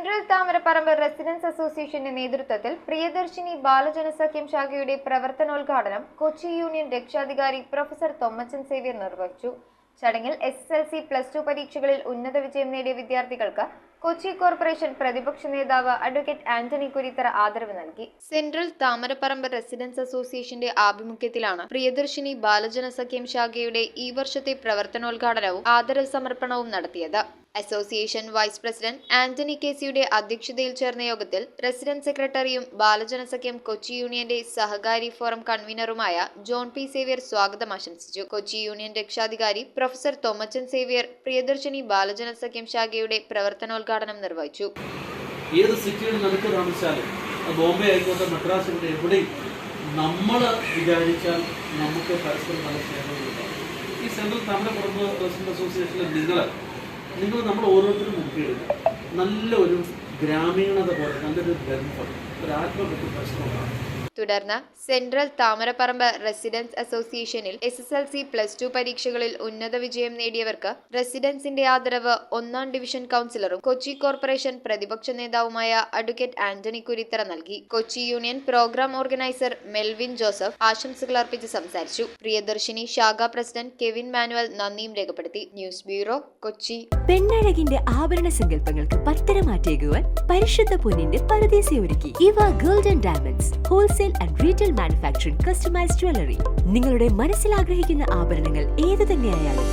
Central Thamaraparambu residence അസോസിയേഷന്റെ നേതൃത്വത്തിൽ പ്രിയദർശിനി ബാലജനസഖ്യം ശാഖയുടെ പ്രവർത്തനോദ്ഘാടനം കൊച്ചി യൂണിയൻ രക്ഷാധികാരി പ്രൊഫസർ തോമച്ചൻ സേവ്യർ നിർവഹിച്ചു. ചടങ്ങിൽ SSLC +2 പരീക്ഷകളിൽ ഉന്നത വിജയം നേടിയ വിദ്യാർത്ഥികൾക്ക് കൊച്ചി കോർപ്പറേഷൻ പ്രതിപക്ഷ നേതാവ് അഡ്വക്കേറ്റ് ആന്റണി കുരിത്തറ ആദരവ് നൽകി. സെൻട്രൽ താമരപ്പറമ്പ് റെസിഡൻസ് അസോസിയേഷന്റെ ആഭിമുഖ്യത്തിലാണ് പ്രിയദർശിനി ബാലജനസഖ്യം ശാഖയുടെ ഈ വർഷത്തെ പ്രവർത്തനോദ്ഘാടനവും ആദരവ് സമർപ്പണവും നടത്തിയത്. അസോസിയേഷൻ വൈസ് പ്രസിഡന്റ് ആന്റണി കേസിയുടെ അധ്യക്ഷതയിൽ ചേർന്ന യോഗത്തിൽ റെസിഡന്റ് സെക്രട്ടറിയും ബാലജനസഖ്യം കൊച്ചി യൂണിയന്റെ സഹകാരി ഫോറം കൺവീനറുമായ ജോൺ പി സേവ്യർ സ്വാഗതം ആശംസിച്ചു. കൊച്ചി യൂണിയൻ രക്ഷാധികാരി പ്രൊഫസർ തോമച്ചൻ സേവ്യർ പ്രിയദർശിനി ബാലജനസഖ്യം ശാഖയുടെ പ്രവർത്തനോദ്ഘാടനം നിർവഹിച്ചു. ഏത് സിറ്റിയിൽ നമുക്ക് താമസിച്ചാലും ബോംബെ ആയിക്കോട്ടെ മദ്രാസ് എവിടെയും നമ്മൾ വിചാരിച്ചാൽ നമുക്ക് പരസ്പരം നല്ല സ്നേഹങ്ങളുണ്ടാകും. ഈ സെൻട്രൽ താമരപ്പറമ്പ് റെസിഡൻസ് അസോസിയേഷനിൽ നിങ്ങൾ നമ്മൾ ഓരോരുത്തരും മുൻകൈയെടുക്കുക. നല്ലൊരു ഗ്രാമീണത പോലെ നല്ലൊരു ബന്ധം, ഒരു ആത്മബന്ധം പ്രശ്നമാണ്. തുടർന്ന് സെൻട്രൽ താമരപ്പറമ്പ് റെസിഡൻസ് അസോസിയേഷനിൽ SSLC +2 പരീക്ഷകളിൽ ഉന്നത വിജയം നേടിയവർക്ക് റെസിഡൻസിന്റെ ആദരവ് 1ാം ഡിവിഷൻ കൗൺസിലറും കൊച്ചി കോർപ്പറേഷൻ പ്രതിപക്ഷ നേതാവുമായ അഡ്വക്കേറ്റ് ആന്റണി കുരിത്തറ നൽകി. Kochi union programme organiser Melvin Joseph ആശംസകൾ അർപ്പിച്ച് സംസാരിച്ചു. പ്രിയദർശിനി ശാഖാ പ്രസിഡന്റ് കെവിൻ മാനുവൽ നന്ദിയും രേഖപ്പെടുത്തി. News bureau, Kochi. പെണ്ണഴകിന്റെ ആഭരണ സങ്കല്പങ്ങൾക്ക് പത്തരമാറ്റേകുവാൻ പരിശുദ്ധ പൊന്നിന്റെ പറുദീസ ഒരുക്കി ഇവ golden diamonds wholesale and retail manufacturing customised jewellery. നിങ്ങളുടെ മനസ്സിൽ ആഗ്രഹിക്കുന്ന ആഭരണങ്ങൾ ഏതു തന്നെയായാലും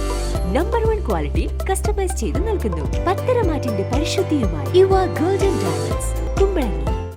നമ്പർ 1 ക്വാളിറ്റി കസ്റ്റമൈസ് ചെയ്ത് നൽകുന്നു. പത്തരമാറ്റിന്റെ പരിശുദ്ധിയുമായി ഇവ ഗോൾഡൻ ഡയമണ്ട്സ്, കുമ്പളങ്ങി.